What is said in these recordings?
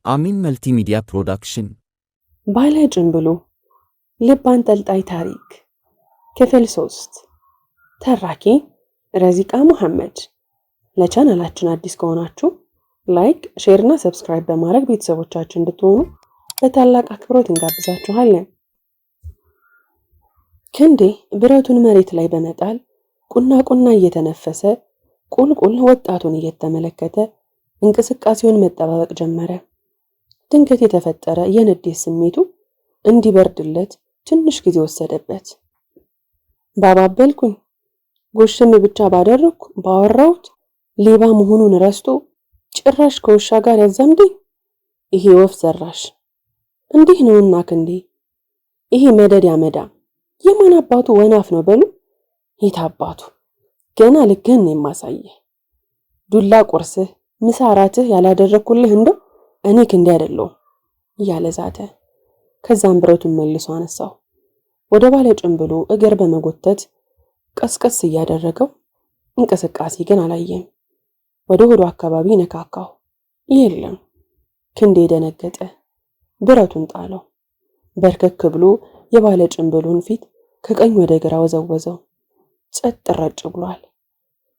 አሚን መልቲሚዲያ ፕሮዳክሽን ባለ ጭንብሉ ልብ አንጠልጣይ ታሪክ ክፍል 3 ተራኪ ረዚቃ መሐመድ። ለቻናላችን አዲስ ከሆናችሁ ላይክ፣ ሼር እና ሰብስክራይብ በማድረግ ቤተሰቦቻችን እንድትሆኑ በታላቅ አክብሮት እንጋብዛችኋለን። ክንዴ ብረቱን መሬት ላይ በመጣል ቁና እየተነፈሰ ቁልቁል ወጣቱን እየተመለከተ እንቅስቃሴውን መጠባበቅ ጀመረ። ድንገት የተፈጠረ የንዴት ስሜቱ እንዲበርድለት ትንሽ ጊዜ ወሰደበት። ባባበልኩኝ ጎሽም ብቻ ባደረኩ ባወራሁት ሌባ መሆኑን ረስቶ ጭራሽ ከውሻ ጋር ያዛምደኝ። ይሄ ወፍ ዘራሽ እንዲህ ነውና ክንዴ፣ ይሄ መደድ ያመዳ የማን አባቱ ወናፍ ነው በሉ። የት አባቱ ገና ልክህን የማሳየህ ዱላ ቁርስህ ምሳ እራትህ ያላደረኩልህ እንደው እኔ ክንዴ አይደለሁም እያለ ዛተ። ከዛም ብረቱን መልሶ አነሳው። ወደ ባለ ጭንብሉ እግር በመጎተት ቀስቀስ እያደረገው እንቅስቃሴ ግን አላየም። ወደ ሆዱ አካባቢ ነካካው። የለም። ክንዴ ደነገጠ። ብረቱን ጣለው። በርከክ ብሎ የባለ ጭንብሉን ፊት ከቀኝ ወደ ግራ ወዘወዘው። ጸጥ ረጭ ብሏል።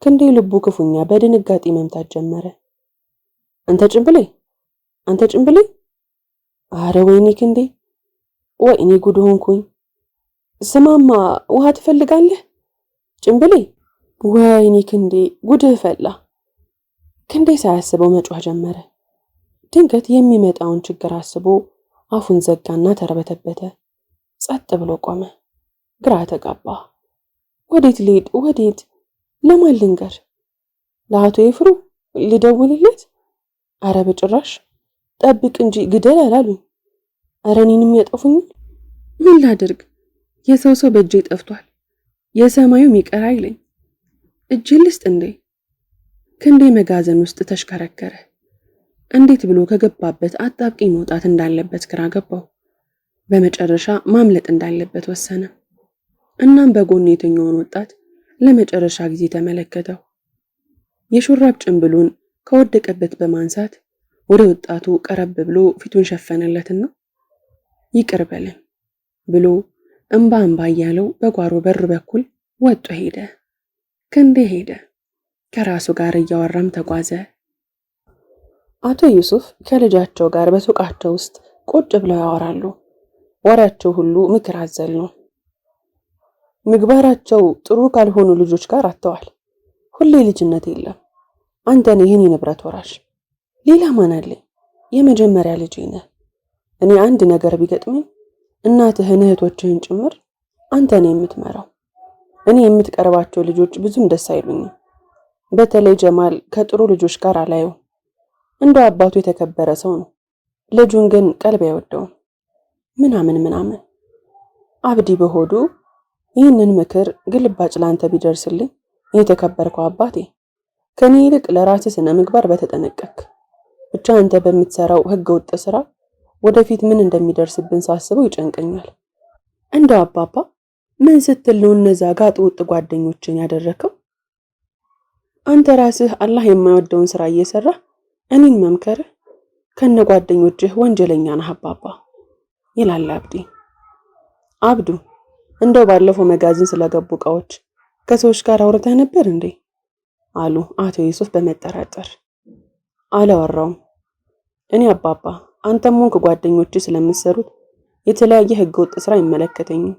ክንዴ ልቡ ክፉኛ በድንጋጤ መምታት ጀመረ። አንተ ጭንብሌ! አረ ወይኔ ክንዴ፣ ወይኔ ጉድ ሆንኩኝ። ስማማ ውሃ ትፈልጋለህ ጭንብሌ? ወይኔ ክንዴ ጉድህ ፈላ። ክንዴ ሳያስበው መጮህ ጀመረ። ድንገት የሚመጣውን ችግር አስቦ አፉን ዘጋና ተርበተበተ። ጸጥ ብሎ ቆመ። ግራ ተጋባ። ወዴት ልሄድ? ወዴት? ለማን ልንገር? ለአቶ ይፍሩ ልደውልለት? አረ በጭራሽ። ጠብቅ እንጂ ግደል አላሉኝ። አረ እኔንም ያጠፉኛል። ምን ላድርግ? የሰው በእጄ ጠፍቷል። የሰማዩም ይቀር አይለኝ። እጅ ልስጥ እንዴ? ክንዴ መጋዘን ውስጥ ተሽከረከረ። እንዴት ብሎ ከገባበት አጣብቂኝ መውጣት እንዳለበት ግራ ገባው። በመጨረሻ ማምለጥ እንዳለበት ወሰነ። እናም በጎን የተኛውን ወጣት ለመጨረሻ ጊዜ ተመለከተው። የሹራብ ጭንብሉን ከወደቀበት በማንሳት ወደ ወጣቱ ቀረብ ብሎ ፊቱን ሸፈነለትና ይቅር በለን ብሎ እንባ እያለው በጓሮ በር በኩል ወጥቶ ሄደ። ክንዴ ሄደ። ከራሱ ጋር እያወራም ተጓዘ። አቶ ዩሱፍ ከልጃቸው ጋር በሱቃቸው ውስጥ ቁጭ ብለው ያወራሉ። ወሬያቸው ሁሉ ምክር አዘል ነው። ምግባራቸው ጥሩ ካልሆኑ ልጆች ጋር አጥተዋል። ሁሌ ልጅነት የለም። አንተ ነህ የኔ ንብረት ወራሽ። ሌላ ማን አለኝ? የመጀመሪያ ልጅ ነህ። እኔ አንድ ነገር ቢገጥመኝ እናትህን እህቶችህን ጭምር አንተ ነህ የምትመራው። እኔ የምትቀርባቸው ልጆች ብዙም ደስ አይሉኝም። በተለይ ጀማል ከጥሩ ልጆች ጋር አላየው። እንደ አባቱ የተከበረ ሰው ነው። ልጁን ግን ቀልብ አይወደውም። ምናምን አብዲ በሆዱ ይህንን ምክር ግልባጭ ላንተ ቢደርስልኝ የተከበርከው አባቴ፣ ከኔ ይልቅ ለራስህ ስነ ምግባር በተጠነቀቅ። ብቻ አንተ በምትሰራው ህገ ወጥ ስራ ወደፊት ምን እንደሚደርስብን ሳስበው ይጨንቀኛል። እንደው አባባ ምን ስትል ነው እነዛ ጋጥ ወጥ ጓደኞችን ያደረከው? አንተ ራስህ አላህ የማይወደውን ስራ እየሰራ እኔን መምከርህ ከነ ጓደኞችህ ወንጀለኛ ነህ አባባ ይላል አብዲ። አብዱ እንደው ባለፈው መጋዘን ስለገቡ እቃዎች ከሰዎች ጋር አውርተህ ነበር እንዴ? አሉ አቶ ዩሱፍ በመጠራጠር። አላወራውም። እኔ አባባ አንተም ሆንክ ጓደኞች ስለምትሰሩት የተለያየ ህገወጥ ስራ አይመለከተኝም።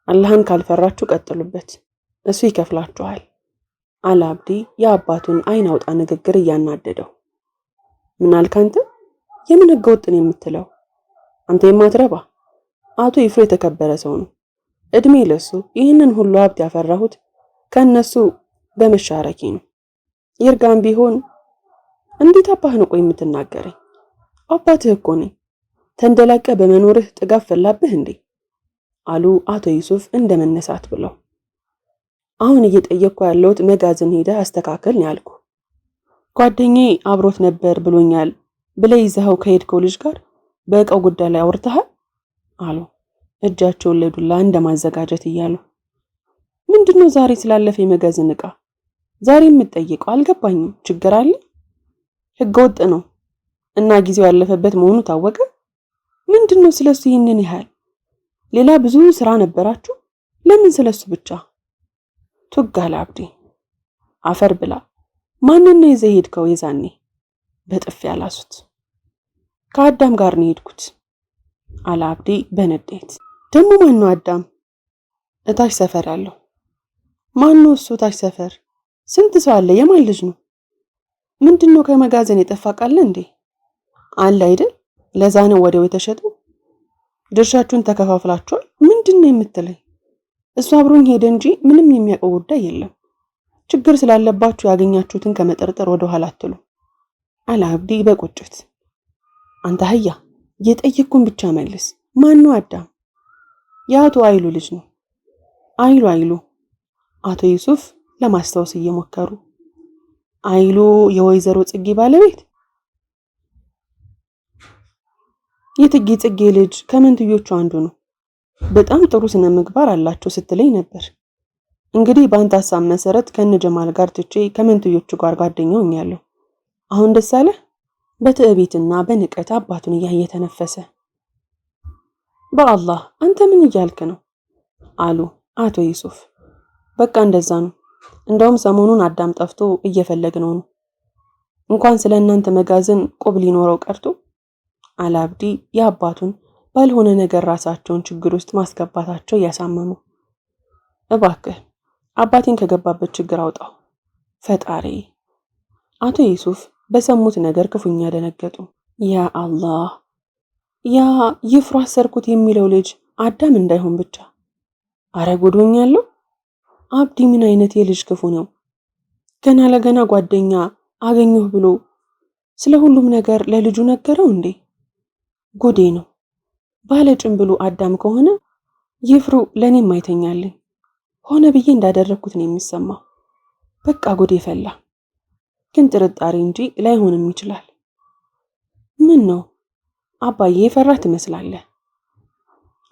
አላህን ካልፈራችሁ ቀጥሉበት፣ እሱ ይከፍላችኋል አለ አብዲ የአባቱን አይን አውጣ ንግግር እያናደደው። ምን አልክ አንተ? የምን ህገወጥ ነው የምትለው? አንተ የማትረባ። አቶ ይፍሩ የተከበረ ሰው ነው። እድሜ ለሱ ይህንን ሁሉ ሀብት ያፈራሁት ከነሱ በመሻረኪ ነው። ይርጋም ቢሆን እንዴት አባህ ነው ቆይ የምትናገረኝ? አባትህ እኮ ነኝ። ተንደላቀ በመኖርህ ጥጋብ ፈላብህ እንዴ? አሉ አቶ ዩሱፍ እንደመነሳት ብለው። አሁን እየጠየቅኩ ያለሁት መጋዘን ሄደህ አስተካከል ነው ያልኩ። ጓደኛዬ አብሮት ነበር ብሎኛል ብለህ ይዘኸው ከሄድከው ልጅ ጋር በእቃው ጉዳይ ላይ አውርተሃል? አሉ እጃቸውን ለዱላ እንደማዘጋጀት እያሉ። ምንድነው ዛሬ ስላለፈ የመጋዘን እቃ ዛሬ የምትጠይቀው? አልገባኝም። ችግር አለ? ህገወጥ ነው እና ጊዜው ያለፈበት መሆኑ ታወቀ? ምንድነው ስለሱ ይህንን ያህል? ሌላ ብዙ ስራ ነበራችሁ? ለምን ስለሱ ብቻ? ቱጋለ አብዲ። አፈር ብላ። ማንን ነው ይዘህ ሄድከው? የዛኔ በጥፊ ያላሱት። ከአዳም ጋር ነው ሄድኩት አለ አብዲ በንዴት። ደግሞ ማን ነው አዳም? እታች ሰፈር ያለው። ማን ነው እሱ? ታች ሰፈር ስንት ሰው አለ? የማን ልጅ ነው? ምንድነው ከመጋዘን የጠፋ ቃል እንዴ? አለ አይደል? ለዛ ነው ወዲያው የተሸጠው። ድርሻችሁን ተከፋፍላችኋል? ምንድነው የምትለኝ? እሱ አብሮኝ ሄደ እንጂ ምንም የሚያውቀው ጉዳይ የለም። ችግር ስላለባችሁ ያገኛችሁትን ከመጠርጠር ወደ ኋላ አትሉ አለ አብዲ በቁጭት። አንተ አህያ የጠየቅኩን ብቻ መልስ። ማን ነው አዳም? የአቶ አይሉ ልጅ ነው። አይሉ አቶ ዩሱፍ ለማስታወስ እየሞከሩ። አይሉ የወይዘሮ ጽጌ ባለቤት? የትጌ ጽጌ ልጅ ከመንትዮቹ አንዱ ነው። በጣም ጥሩ ስነ ምግባር አላቸው ስትለኝ ነበር። እንግዲህ በአንተ ሀሳብ መሰረት ከነ ጀማል ጋር ትቼ ከመንትዮቹ ጋር ጓደኛው ሆኛለሁ። አሁን ደስ አለ? በትዕቢትና በንቀት አባቱን እያየ ተነፈሰ። በአላህ አንተ ምን እያልክ ነው? አሉ አቶ ዩሱፍ። በቃ እንደዛ ነው። እንደውም ሰሞኑን አዳም ጠፍቶ እየፈለግነው ነው። እንኳን ስለ እናንተ መጋዘን ቁብ ሊኖረው ቀርቶ አለ አብዲ የአባቱን ባልሆነ ነገር ራሳቸውን ችግር ውስጥ ማስገባታቸው እያሳመሙ። እባክህ አባቴን ከገባበት ችግር አውጣው ፈጣሪ። አቶ ዩሱፍ በሰሙት ነገር ክፉኛ ደነገጡ። ያ አላህ፣ ያ ይፍሩ አሰርኩት የሚለው ልጅ አዳም እንዳይሆን ብቻ። አረ ጎዶኛለሁ። አብዲ ምን አይነት የልጅ ክፉ ነው? ገና ለገና ጓደኛ አገኘሁ ብሎ ስለ ሁሉም ነገር ለልጁ ነገረው እንዴ? ጉዴ ነው። ባለ ጭንብሉ አዳም ከሆነ ይፍሩ ለኔም አይተኛልኝ። ሆነ ብዬ እንዳደረኩት ነው የሚሰማው። በቃ ጉዴ ፈላ። ግን ጥርጣሬ እንጂ ላይሆንም ይችላል። ምን ነው አባዬ የፈራህ ትመስላለህ?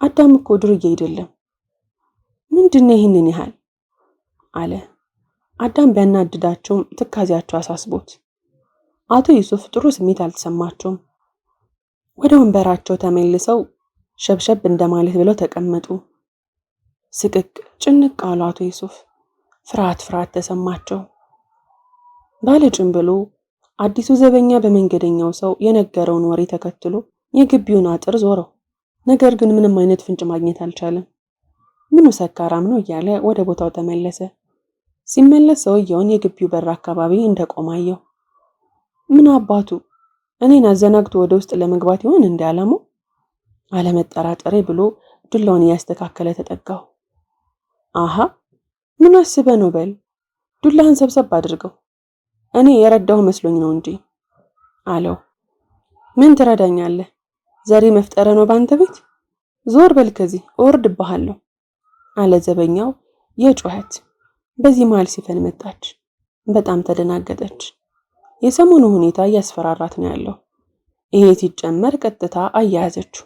አዳም እኮ ዱርዬ አይደለም። ምንድነው ይህንን ያህል? አለ አዳም ቢያናድዳቸውም ትካዜያቸው አሳስቦት። አቶ ዩሱፍ ጥሩ ስሜት አልተሰማቸውም። ወደ ወንበራቸው ተመልሰው ሸብሸብ እንደማለት ብለው ተቀመጡ። ስቅቅ ጭንቅ አሉ አቶ ዩሱፍ። ፍርሃት ተሰማቸው። ባለ ጭንብሉ አዲሱ ዘበኛ በመንገደኛው ሰው የነገረውን ወሬ ተከትሎ የግቢውን አጥር ዞረው። ነገር ግን ምንም አይነት ፍንጭ ማግኘት አልቻለም። ምኑ ሰካራም ነው እያለ ወደ ቦታው ተመለሰ። ሲመለስ ሰውየውን የግቢው በር አካባቢ እንደቆማየው። ምን አባቱ እኔን አዘናግቶ ወደ ውስጥ ለመግባት ይሆን እንዳላመው አለመጠራጠሬ ብሎ ዱላውን እያስተካከለ ተጠጋው። አሃ ምን አስበ ነው? በል ዱላህን ሰብሰብ አድርገው። እኔ የረዳሁ መስሎኝ ነው እንጂ አለው። ምን ትረዳኛለህ? ዘሬ መፍጠረ ነው ባንተ ቤት? ዞር በል ከዚህ እወርድብሃለሁ አለ ዘበኛው የጩኸት። በዚህ መሃል ሲፈን መጣች። በጣም ተደናገጠች። የሰሞኑ ሁኔታ እያስፈራራት ነው ያለው። ይሄ ሲጨመር ቀጥታ አያያዘችው።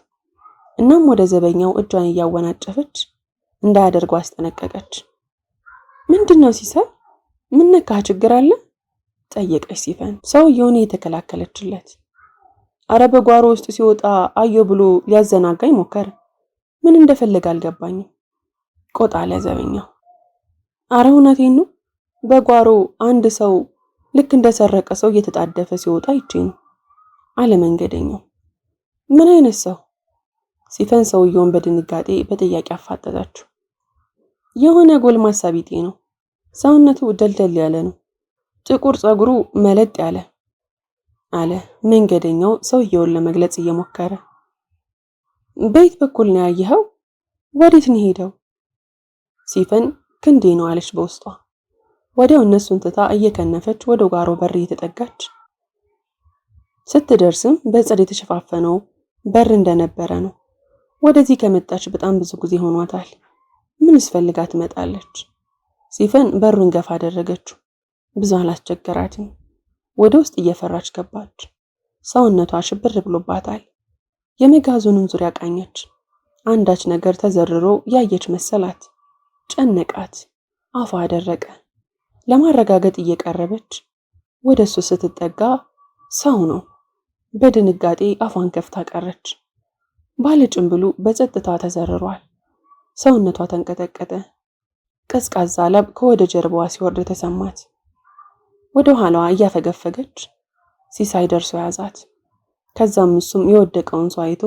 እናም ወደ ዘበኛው እጇን እያወናጨፈች እንዳያደርገው አስጠነቀቀች። ምንድነው ሲሳይ? ምን ነካ? ችግር አለ? ጠየቀች ሲፈን ሰውየውን እየተከላከለችለት። አረ በጓሮ ውስጥ ሲወጣ አየሁ ብሎ ሊያዘናጋኝ ሞከረ። ምን እንደፈለገ አልገባኝም። ቆጣ አለ ዘበኛው። አረ እውነቴን ነው። በጓሮ አንድ ሰው ልክ እንደሰረቀ ሰው እየተጣደፈ ሲወጣ ይቼ ነው አለ መንገደኛው። ምን አይነት ሰው? ሲፈን ሰውየውን በድንጋጤ በጥያቄ አፋጠጠችው። የሆነ ጎልማሳ ቢጤ ነው። ሰውነቱ ደልደል ያለ ነው። ጥቁር ጸጉሩ መለጥ ያለ አለ መንገደኛው ሰውየውን ለመግለጽ እየሞከረ። በየት በኩል ነው ያየኸው? ወዴት ነው ሄደው? ሲፈን ክንዴ ነው አለች በውስጧ። ወዲያው እነሱን ትታ እየከነፈች ወደ ጓሮ በር እየተጠጋች ስትደርስም በጽድ የተሸፋፈነው በር እንደነበረ ነው። ወደዚህ ከመጣች በጣም ብዙ ጊዜ ሆኗታል። ምን ስፈልጋ ትመጣለች? ሲፈን በሩን ገፋ አደረገችው። ብዙ አላስቸገራትም። ወደ ውስጥ እየፈራች ገባች። ሰውነቷ ሽብር ብሎባታል። የመጋዘኑን ዙሪያ ቃኘች። አንዳች ነገር ተዘርሮ ያየች መሰላት። ጨነቃት። አፏ አደረቀ። ለማረጋገጥ እየቀረበች ወደሱ ስትጠጋ ሰው ነው። በድንጋጤ አፏን ከፍታ ቀረች። ባለ ጭንብሉ በጸጥታ ተዘርሯል። ሰውነቷ ተንቀጠቀጠ። ቀዝቃዛ ላብ ከወደ ጀርባዋ ሲወርድ ተሰማት። ወደ ኋላዋ እያፈገፈገች ሲሳይ ደርሶ ያዛት። ከዛም እሱም የወደቀውን ሰው አይቶ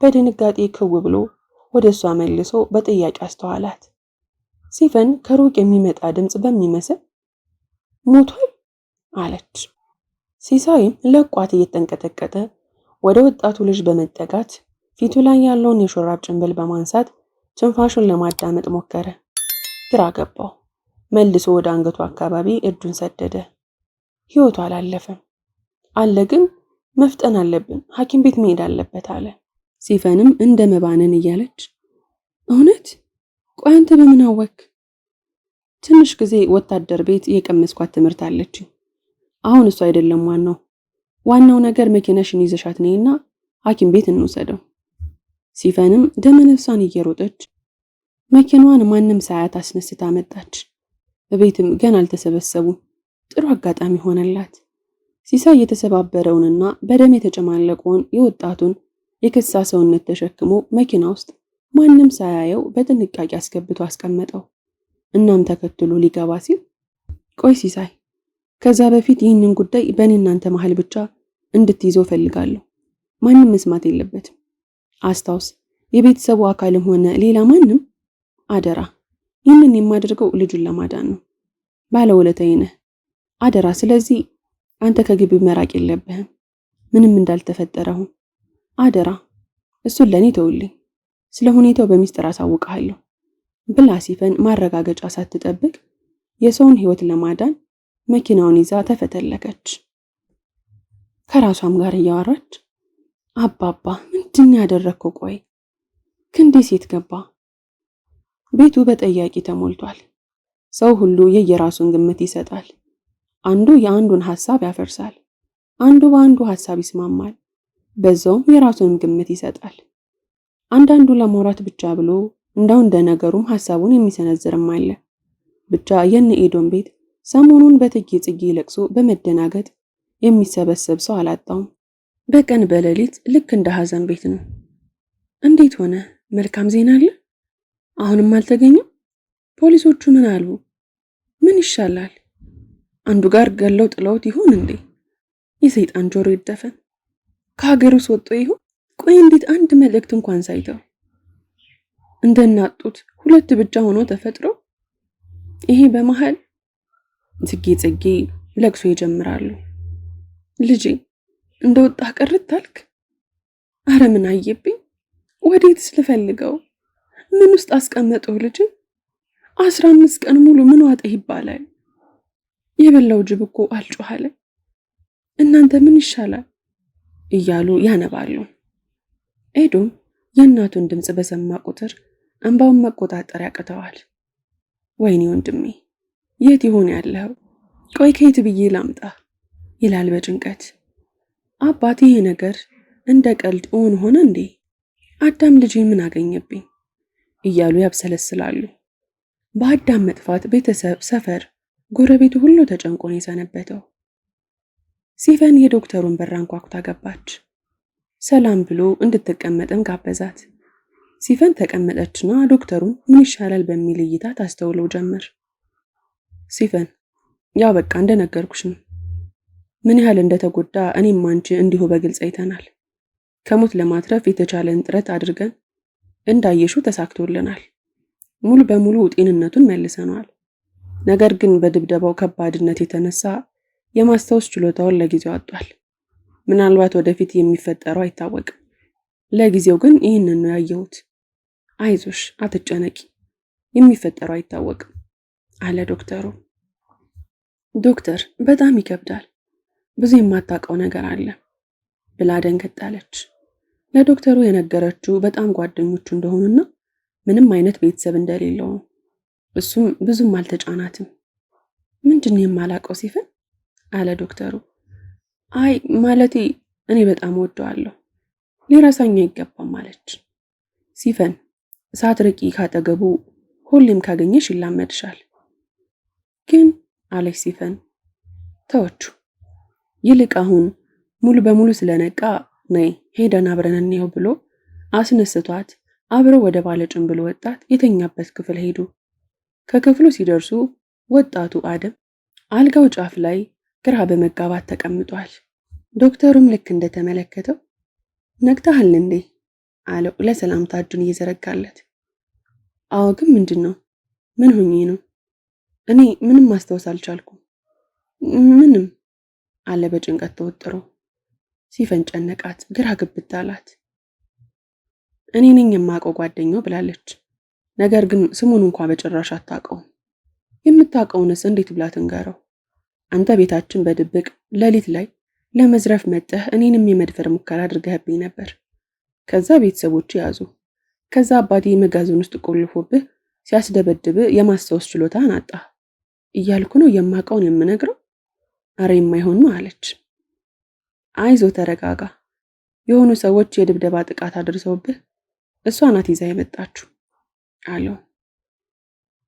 በድንጋጤ ክው ብሎ ወደ እሷ መልሶ በጥያቄ አስተዋላት። ሲፈን ከሩቅ የሚመጣ ድምፅ በሚመስል ሞቷል አለች። ሲሳይም ለቋት እየተንቀጠቀጠ ወደ ወጣቱ ልጅ በመጠጋት ፊቱ ላይ ያለውን የሹራብ ጭንብል በማንሳት ትንፋሹን ለማዳመጥ ሞከረ። ግራ ገባው። መልሶ ወደ አንገቱ አካባቢ እጁን ሰደደ። ሕይወቱ አላለፈም አለ። ግን መፍጠን አለብን፣ ሐኪም ቤት መሄድ አለበት አለ። ሲፈንም እንደ መባነን እያለች እውነት? ቆይ አንተ በምን አወክ? ትንሽ ጊዜ ወታደር ቤት የቀመስኳት ትምህርት አለችኝ። አሁን እሱ አይደለም ዋናው ነገር መኪናሽን ይዘሻት ነይና ሐኪም ቤት እንውሰደው። ሲፈንም ደመነፍሷን እየሮጠች መኪናዋን ማንም ሳያት አስነስታ መጣች። በቤትም ገና አልተሰበሰቡም። ጥሩ አጋጣሚ ሆነላት። ሲሳይ የተሰባበረውንና በደም የተጨማለቀውን የወጣቱን የከሳ ሰውነት ተሸክሞ መኪና ውስጥ ማንም ሳያየው በጥንቃቄ አስገብቶ አስቀመጠው። እናም ተከትሎ ሊገባ ሲል ቆይ ሲሳይ፣ ከዛ በፊት ይህንን ጉዳይ በእኔ እናንተ መሃል ብቻ እንድትይዘው ፈልጋለሁ። ማንም መስማት የለበትም። አስታውስ፣ የቤተሰቡ አካልም ሆነ ሌላ ማንም አደራ። ይህንን የማደርገው ልጁን ለማዳን ነው። ባለውለታዬ ነህ፣ አደራ። ስለዚህ አንተ ከግቢ መራቅ የለብህም። ምንም እንዳልተፈጠረው አደራ። እሱን ለኔ ተውልኝ። ስለ ሁኔታው በሚስጥር አሳውቅሃለሁ ብላ ሲፈን ማረጋገጫ ሳትጠብቅ የሰውን ሕይወት ለማዳን መኪናውን ይዛ ተፈተለከች። ከራሷም ጋር እያወራች አባባ ምንድን ያደረግከው? ቆይ ክንዴ ሴት ገባ። ቤቱ በጠያቂ ተሞልቷል። ሰው ሁሉ የየራሱን ግምት ይሰጣል። አንዱ የአንዱን ሐሳብ ያፈርሳል፣ አንዱ በአንዱ ሐሳብ ይስማማል፣ በዛውም የራሱን ግምት ይሰጣል። አንዳንዱ ለማውራት ብቻ ብሎ እንዳው እንደ ነገሩም ሐሳቡን የሚሰነዝርም አለ። ብቻ የነ ኤዶም ቤት ሰሞኑን በትጌ ጽጌ ለቅሶ በመደናገጥ የሚሰበሰብ ሰው አላጣውም። በቀን በሌሊት ልክ እንደ ሐዘን ቤት ነው። እንዴት ሆነ? መልካም ዜና አለ? አሁንም አልተገኘም? ፖሊሶቹ ምን አሉ? ምን ይሻላል? አንዱ ጋር ገለው ጥለውት ይሆን እንዴ? የሰይጣን ጆሮ ይደፈን። ከሀገሩስ ወጥቶ ይሆን? ቆይ እንዴት አንድ መልእክት እንኳን ሳይተው እንደናጡት ሁለት ብቻ ሆኖ ተፈጥሮ ይሄ በመሃል ጽጌ ለቅሶ ይጀምራሉ። ልጄ እንደወጣ ቀርት አልክ? አረ ምን አየብኝ? ወዴትስ ልፈልገው? ምን ውስጥ አስቀመጠው? ልጄ 15 ቀን ሙሉ ምን ዋጠ ይባላል? የበላው ጅብ እኮ አልጮሃለ። እናንተ ምን ይሻላል እያሉ ያነባሉ። ኤዶም የእናቱን ድምጽ በሰማ ቁጥር እንባውን መቆጣጠር ያቅተዋል። ወይኔ ወንድሜ የት ይሆን ያለው? ቆይ ከየት ብዬ ላምጣ ይላል በጭንቀት። አባቴ ይሄ ነገር እንደ ቀልድ እውን ሆነ እንዴ? አዳም ልጄ ምን አገኘብኝ እያሉ ያብሰለስላሉ። በአዳም መጥፋት ቤተሰብ፣ ሰፈር፣ ጎረቤቱ ሁሉ ተጨንቆ ነው የሰነበተው። ሲፈን የዶክተሩን በር አንኳኩታ ገባች። ሰላም ብሎ እንድትቀመጥም ጋበዛት። ሲፈን ተቀመጠችና ዶክተሩን ምን ይሻላል በሚል እይታ ታስተውለው ጀመር። ሲፈን ያው በቃ እንደነገርኩሽ ነው። ምን ያህል እንደተጎዳ እኔም አንቺ እንዲሁ በግልጽ አይተናል። ከሞት ለማትረፍ የተቻለን ጥረት አድርገን እንዳየሹ ተሳክቶልናል። ሙሉ በሙሉ ጤንነቱን መልሰናል። ነገር ግን በድብደባው ከባድነት የተነሳ የማስታወስ ችሎታውን ለጊዜው አጥቷል። ምናልባት ወደፊት የሚፈጠረው አይታወቅም። ለጊዜው ግን ይህንን ነው ያየሁት። አይዞሽ፣ አትጨነቂ፣ የሚፈጠረው አይታወቅም አለ ዶክተሩ። ዶክተር በጣም ይከብዳል፣ ብዙ የማታውቀው ነገር አለ ብላ ደንገጣለች። ለዶክተሩ የነገረችው በጣም ጓደኞቹ እንደሆኑና ምንም አይነት ቤተሰብ እንደሌለው ነው። እሱም ብዙም አልተጫናትም። ምንድን ነው የማላውቀው ሲፈን አለ ዶክተሩ። አይ ማለቴ እኔ በጣም ወደዋለሁ፣ ሊረሳኝ አይገባም አለች። ሲፈን ሳትርቂ ካጠገቡ ሁሌም ካገኘሽ ይላመድሻል። ግን አለች ሲፈን ተወቹ። ይልቅ አሁን ሙሉ በሙሉ ስለነቃ ነይ ሄደን አብረን እንየው ብሎ አስነስቷት አብረው ወደ ባለ ጭንብል ወጣት የተኛበት ክፍል ሄዱ። ከክፍሉ ሲደርሱ ወጣቱ አደም አልጋው ጫፍ ላይ ግራ በመጋባት ተቀምጧል። ዶክተሩም ልክ እንደተመለከተው ነቅተሃል እንዴ አለው ለሰላምታ እጁን እየዘረጋለት። አዎ፣ ግን ምንድን ነው? ምን ሆኜ ነው? እኔ ምንም ማስታወስ አልቻልኩም። ምንም አለ በጭንቀት ተወጥሮ። ሲፈን ጨነቃት፣ ግራ ግብት አላት። እኔ ነኝ የማውቀው ጓደኛው ብላለች። ነገር ግን ስሙን እንኳን በጭራሽ አታውቀውም። የምታውቀውንስ እንዴት ብላ ትንገረው? አንተ ቤታችን በድብቅ ሌሊት ላይ ለመዝረፍ መጠህ እኔንም የመድፈር ሙከራ አድርገህብኝ ነበር። ከዛ ቤተሰቦች ያዙ። ከዛ አባቴ መጋዘን ውስጥ ቆልፎብህ ሲያስደበድብ የማስታወስ ችሎታን አጣ እያልኩ ነው የማውቀውን የምነግረው? አረ የማይሆን ነው አለች። አይዞ ተረጋጋ። የሆኑ ሰዎች የድብደባ ጥቃት አድርሰውብህ እሷ ናት ይዛ የመጣችሁ አለው።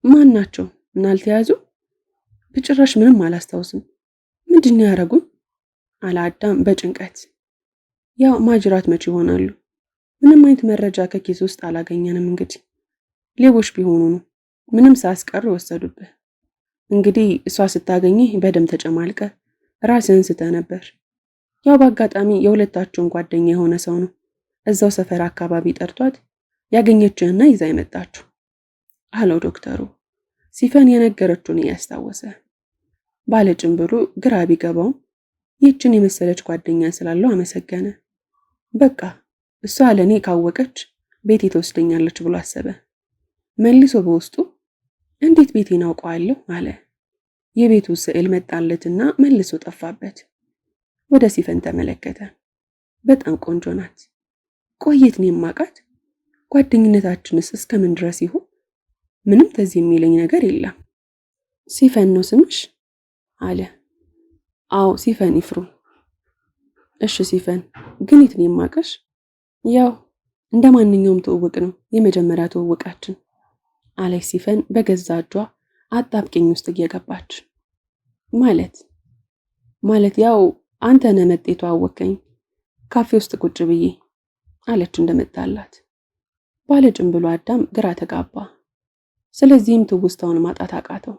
ማን ናቸው? እና አልተያዙ? በጭራሽ ምንም አላስታውስም። ምንድን ነው ያደረጉን? አለ አዳም በጭንቀት። ያው ማጅራት መቼ ይሆናሉ? ምንም አይነት መረጃ ከኪስ ውስጥ አላገኘንም። እንግዲህ ሌቦች ቢሆኑ ነው ምንም ሳያስቀሩ የወሰዱብህ። እንግዲህ እሷ ስታገኝህ በደም ተጨማልቀ ራስህን ስተ ነበር። ያው በአጋጣሚ የሁለታቸውን ጓደኛ የሆነ ሰው ነው እዛው ሰፈር አካባቢ ጠርቷት ያገኘችህና ይዛ የመጣችሁ አለው ዶክተሩ። ሲፈን የነገረችውን እያስታወሰ ባለ ጭንብሉ ግራ ቢገባውም ይህችን የመሰለች ጓደኛ ስላለው አመሰገነ። በቃ እሷ ለእኔ ካወቀች ቤቴ ትወስደኛለች ብሎ አሰበ። መልሶ በውስጡ እንዴት ቤቴን አውቀዋለሁ አለ። የቤቱ ስዕል መጣለትና መልሶ ጠፋበት። ወደ ሲፈን ተመለከተ። በጣም ቆንጆ ናት። ቆየት ነው የማውቃት? ጓደኝነታችንስ እስከምን ድረስ ይሆን? ምንም ተዚህ የሚለኝ ነገር የለም። ሲፈን ነው ስምሽ? አለ። አዎ ሲፈን ይፍሩ። እሺ ሲፈን፣ ግን የት ነው የማውቅሽ? ያው እንደ ማንኛውም ትውውቅ ነው የመጀመሪያ ትውውቃችን አለች ሲፈን በገዛ እጇ አጣብቂኝ ውስጥ እየገባች። ማለት ያው አንተ ነህ መጤቱ አወከኝ ካፌ ውስጥ ቁጭ ብዬ አለች እንደመጣላት። ባለ ጭንብሉ አዳም ግራ ተጋባ። ስለዚህም ትውስታውን ማጣት አቃተው።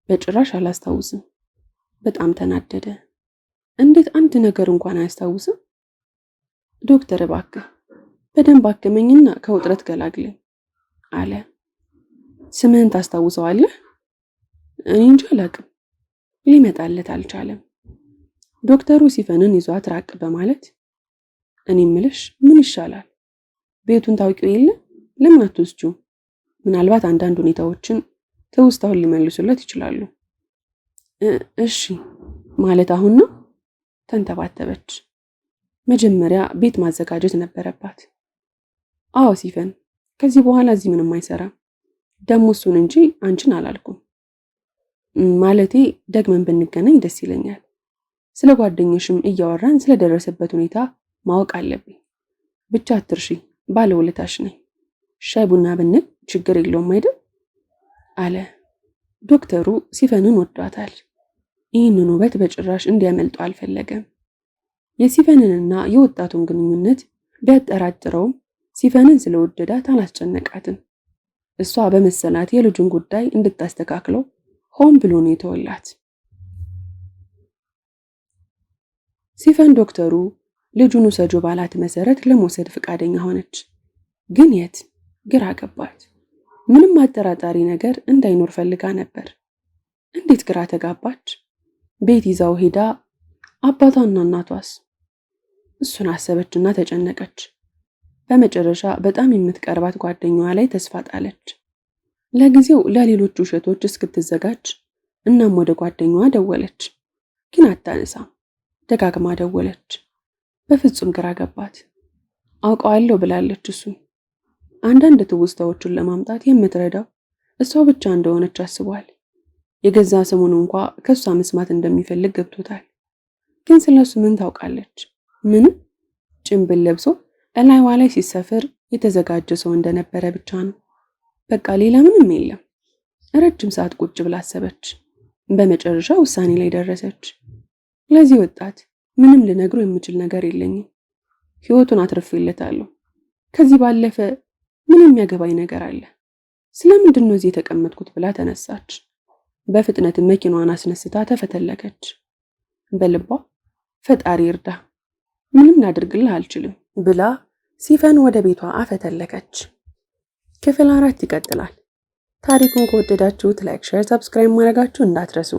በጭራሽ አላስታውስም። በጣም ተናደደ። እንዴት አንድ ነገር እንኳን አያስታውስም? ዶክተር እባክህ በደንብ አክመኝና ከውጥረት ገላግለኝ አለ። ስምህን ታስታውሰዋለህ? እኔ እንጃ አላውቅም። ሊመጣለት አልቻለም። ዶክተሩ ሲፈንን ይዟት ራቅ በማለት እኔ እምልሽ ምን ይሻላል? ቤቱን ታውቂው የለ? ለምን አትወስጂው? ምናልባት አንዳንድ ሁኔታዎችን ትውስታውን ሊመልሱለት ይችላሉ። እሺ ማለት አሁን ነው? ተንተባተበች። መጀመሪያ ቤት ማዘጋጀት ነበረባት። አዎ ሲፈን፣ ከዚህ በኋላ እዚህ ምንም አይሰራም። ደሞ እሱን እንጂ አንቺን አላልኩም። ማለቴ ደግመን ብንገናኝ ደስ ይለኛል። ስለ ጓደኛሽም እያወራን ስለደረሰበት ሁኔታ ማወቅ አለብኝ። ብቻ አትርሺ፣ ባለውለታሽ ነኝ። ሻይ ቡና ብንል ችግር የለውም አይደል? አለ። ዶክተሩ ሲፈንን ወዷታል። ይህንን ውበት በጭራሽ እንዲያመልጡ አልፈለገም። የሲፈንንና የወጣቱን ግንኙነት ቢያጠራጥረውም ሲፈንን ስለወደዳት አላስጨነቃትም። እሷ በመሰላት የልጁን ጉዳይ እንድታስተካክለው ሆን ብሎ ነው የተወላት። ሲፈን ዶክተሩ ልጁን ውሰጁ ባላት መሰረት ለመውሰድ ፈቃደኛ ሆነች። ግን የት? ግራ ገባት። ምንም አጠራጣሪ ነገር እንዳይኖር ፈልጋ ነበር። እንዴት ግራ ተጋባች? ቤት ይዛው ሄዳ አባቷና እናቷስ? እሱን አሰበችና ተጨነቀች። በመጨረሻ በጣም የምትቀርባት ጓደኛዋ ላይ ተስፋ ጣለች። ለጊዜው ለሌሎች ውሸቶች እስክትዘጋጅ እናም ወደ ጓደኛዋ ደወለች። ግን አታነሳም። ደጋግማ ደወለች። በፍጹም ግራ ገባት። አውቀዋለሁ ብላለች። እሱ አንዳንድ ትውስታዎቹን ለማምጣት የምትረዳው እሷ ብቻ እንደሆነች አስቧል። የገዛ ስሙን እንኳ ከሷ መስማት እንደሚፈልግ ገብቶታል። ግን ስለሱ ምን ታውቃለች? ምንም። ጭንብል ለብሶ እላይዋ ላይ ሲሰፍር የተዘጋጀ ሰው እንደነበረ ብቻ ነው። በቃ ሌላ ምንም የለም። ረጅም ሰዓት ቁጭ ብላ አሰበች። በመጨረሻ ውሳኔ ላይ ደረሰች። ለዚህ ወጣት ምንም ልነግሮ የምችል ነገር የለኝም። ህይወቱን አትርፌለታለሁ። ከዚህ ባለፈ ምን የሚያገባኝ ነገር አለ? ስለምንድን ነው እዚህ የተቀመጥኩት ብላ ተነሳች። በፍጥነት መኪናዋን አስነስታ ተፈተለከች። በልቧ ፈጣሪ እርዳ፣ ምንም ላድርግልህ አልችልም ብላ ሲፈን ወደ ቤቷ አፈተለከች። ክፍል 4 ይቀጥላል። ታሪኩን ከወደዳችሁት ላይክ፣ ሼር፣ ሰብስክራይብ ማድረጋችሁ እንዳትረሱ።